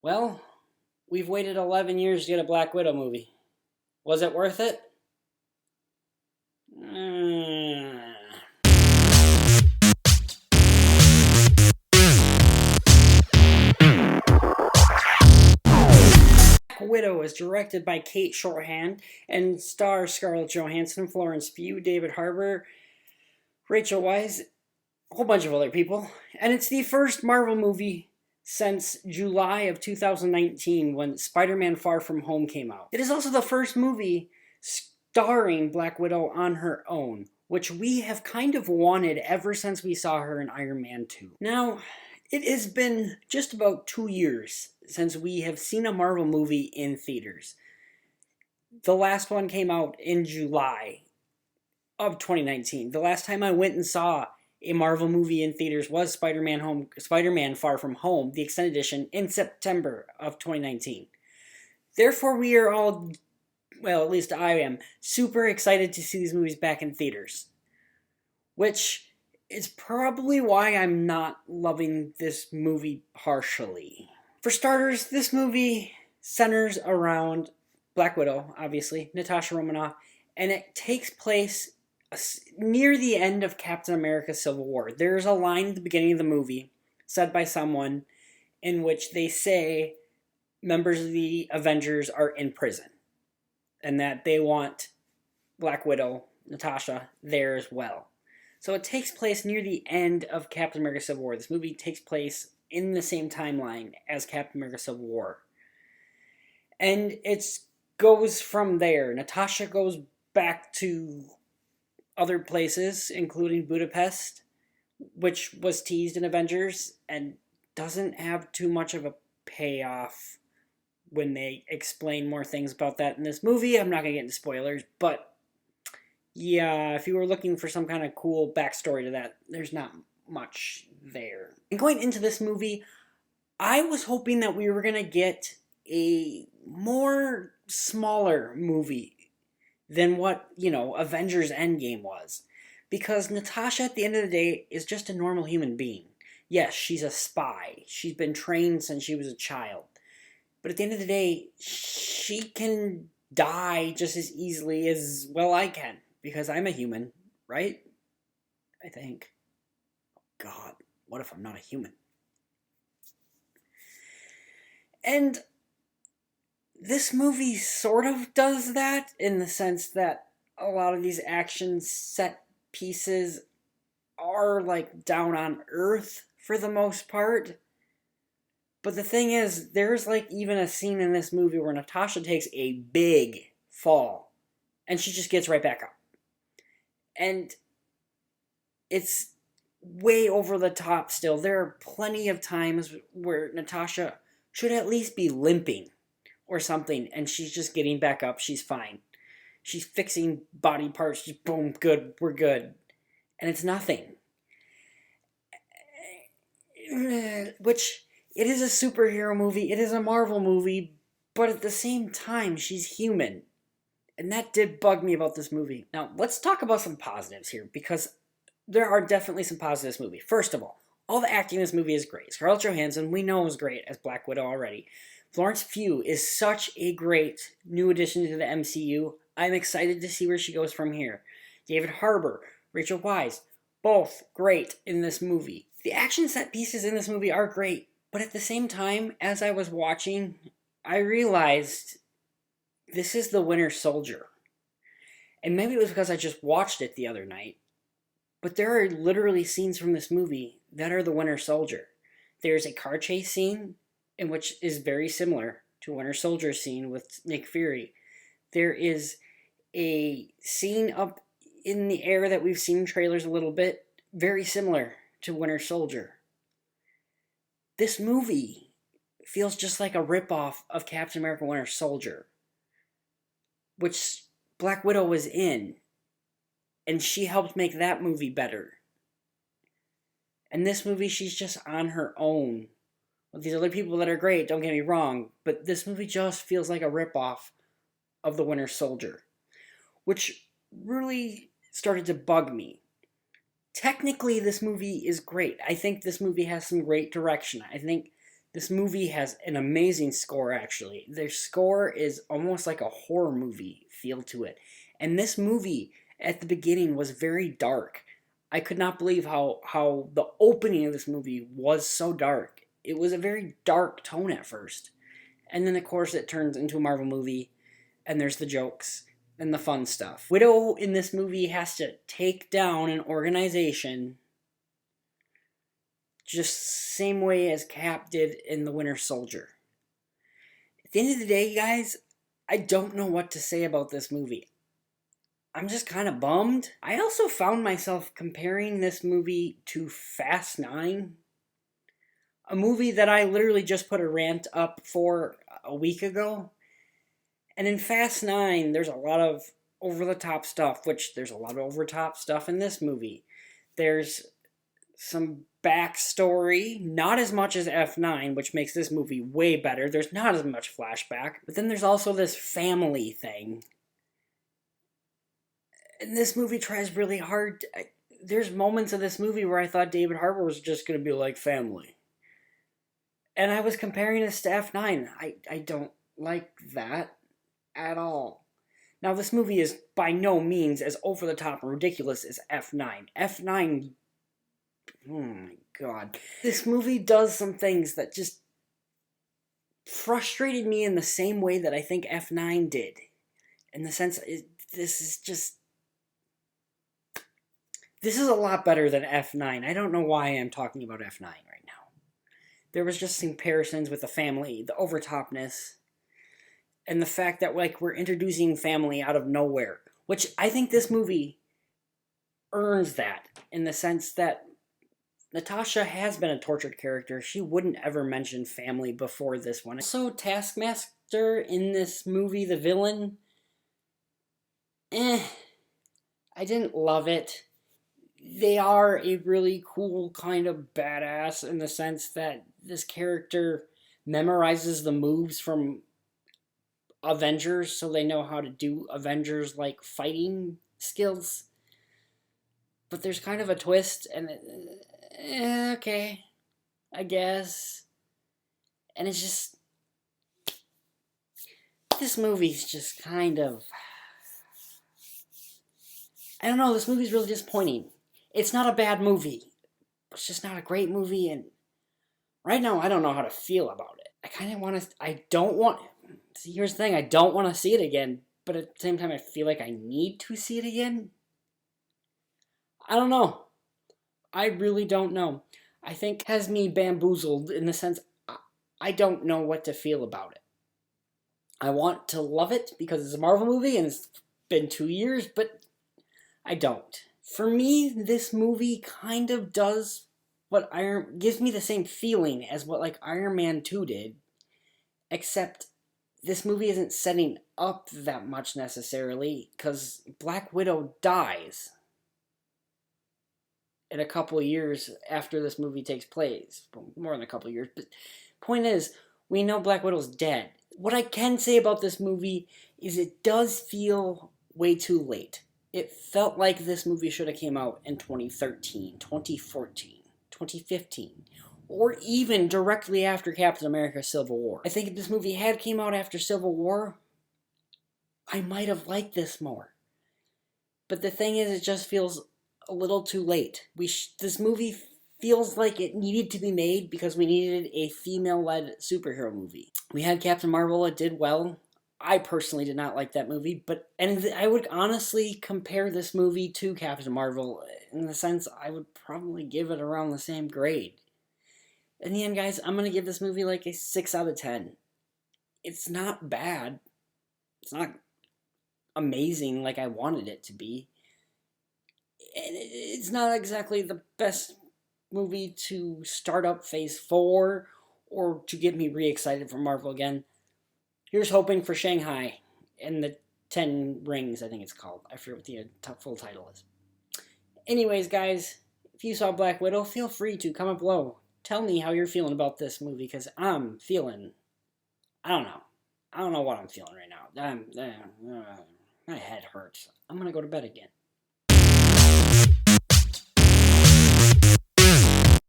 Well, we've waited 11 years to get a Black Widow movie. Was it worth it? Mm. Black Widow is directed by Cate Shortland and stars Scarlett Johansson, Florence Pugh, David Harbour, Rachel Weisz, a whole bunch of other people. And it's the first Marvel movie since July of 2019 when Spider-Man Far From Home came out. It is also the first movie starring Black Widow on her own, which we have kind of wanted ever since we saw her in Iron Man 2. Now, it has been just about 2 years since we have seen a Marvel movie in theaters. The last one came out in July of 2019. The last time I went and saw a Marvel movie in theaters was Spider-Man Far From Home, the extended edition, in September of 2019. Therefore, we are all, well, at least I am, super excited to see these movies back in theaters. Which is probably why I'm not loving this movie partially. For starters, this movie centers around Black Widow, obviously, Natasha Romanoff, and it takes place near the end of Captain America Civil War. There's a line at the beginning of the movie said by someone in which they say members of the Avengers are in prison and that they want Black Widow, Natasha, there as well. So it takes place near the end of Captain America Civil War. This movie takes place in the same timeline as Captain America Civil War. And it goes from there. Natasha goes back to other places, including Budapest, which was teased in Avengers, and doesn't have too much of a payoff when they explain more things about that in this movie. I'm not going to get into spoilers, but yeah, if you were looking for some kind of cool backstory to that, there's not much there. And going into this movie, I was hoping that we were going to get a more smaller movie than what, Avengers Endgame was. Because Natasha, at the end of the day, is just a normal human being. Yes, she's a spy. She's been trained since she was a child. But at the end of the day, she can die just as easily as, well, I can. Because I'm a human, right? I think. God, what if I'm not a human? And this movie sort of does that in the sense that a lot of these action set pieces are like down on earth for the most part. But the thing is, there's like even a scene in this movie where Natasha takes a big fall and she just gets right back up. And it's way over the top still. There are plenty of times where Natasha should at least be limping or something, and she's just getting back up. She's fine. She's fixing body parts. Just boom, good, we're good. And it's nothing. Which, it is a superhero movie. It is a Marvel movie. But at the same time, she's human. And that did bug me about this movie. Now, let's talk about some positives here, because there are definitely some positives in this movie. First of all the acting in this movie is great. Scarlett Johansson, we know, is great as Black Widow already. Florence Pugh is such a great new addition to the MCU. I'm excited to see where she goes from here. David Harbour, Rachel Weisz, both great in this movie. The action set pieces in this movie are great, but at the same time, as I was watching, I realized this is the Winter Soldier. And maybe it was because I just watched it the other night, but there are literally scenes from this movie that are the Winter Soldier. There's a car chase scene in which is very similar to Winter Soldier scene with Nick Fury. There is a scene up in the air that we've seen in trailers a little bit, very similar to Winter Soldier. This movie feels just like a ripoff of Captain America Winter Soldier, which Black Widow was in, and she helped make that movie better. And this movie, she's just on her own. With these other people that are great, don't get me wrong, but this movie just feels like a ripoff of The Winter Soldier, which really started to bug me. Technically, this movie is great. I think this movie has some great direction. I think This movie has an amazing score, actually. Their score is almost like a horror movie feel to it. And this movie, at the beginning, was very dark. I could not believe how the opening of this movie was so dark. It was a very dark tone at first. And then, of course, it turns into a Marvel movie, and there's the jokes and the fun stuff. Widow in this movie has to take down an organization just same way as Cap did in The Winter Soldier. At the end of the day, guys, I don't know what to say about this movie. I'm just kind of bummed. I also found myself comparing this movie to Fast 9, a movie that I literally just put a rant up for a week ago. And in Fast 9, there's a lot of over-the-top stuff, which there's a lot of over-the-top stuff in this movie. There's some backstory, not as much as F9, which makes this movie way better. There's not as much flashback, but then there's also this family thing. And this movie tries really hard. There's moments of this movie where I thought David Harbour was just going to be like family. And I was comparing this to F9. I don't like that at all. Now, this movie is by no means as over-the-top and ridiculous as F9. F9... Oh my god. This movie does some things that just frustrated me in the same way that I think F9 did. In the sense, this is a lot better than F9. I don't know why I'm talking about F9 right now. There was just comparisons with the family, the overtopness, and the fact that we're introducing family out of nowhere. Which I think this movie earns that, in the sense that Natasha has been a tortured character. She wouldn't ever mention family before this one. Also, Taskmaster in this movie, the villain, I didn't love it. They are a really cool kind of badass in the sense that this character memorizes the moves from Avengers, so they know how to do Avengers-like fighting skills. But there's kind of a twist, and okay, I guess. And it's just... This movie's just kind of... I don't know, this movie's really disappointing. It's not a bad movie. It's just not a great movie, and right now I don't know how to feel about it. I kind of want to... See, here's the thing, I don't want to see it again, but at the same time I feel like I need to see it again. I don't know. I really don't know. I think it has me bamboozled in the sense I don't know what to feel about it. I want to love it because it's a Marvel movie and it's been 2 years, but I don't. For me, this movie kind of does gives me the same feeling as what Iron Man 2 did, except this movie isn't setting up that much necessarily because Black Widow dies in a couple of years after this movie takes place. More than a couple of years. But point is, we know Black Widow's dead. What I can say about this movie is it does feel way too late. It felt like this movie should have came out in 2013, 2014, 2015, or even directly after Captain America Civil War. I think if this movie had came out after Civil War, I might have liked this more. But the thing is, it just feels a little too late. This movie feels like it needed to be made because we needed a female-led superhero movie. We had Captain Marvel, it did well. I personally did not like that movie, and I would honestly compare this movie to Captain Marvel in the sense I would probably give it around the same grade. In the end, guys, I'm going to give this movie a 6 out of 10. It's not bad. It's not amazing like I wanted it to be. And it's not exactly the best movie to start up Phase 4 or to get me re-excited for Marvel again. Here's hoping for Shanghai and the 10 Rings, I think it's called. I forget what the full title is. Anyways, guys, if you saw Black Widow, feel free to comment below. Tell me how you're feeling about this movie, because I'm feeling... I don't know. I don't know what I'm feeling right now. My head hurts. I'm going to go to bed again.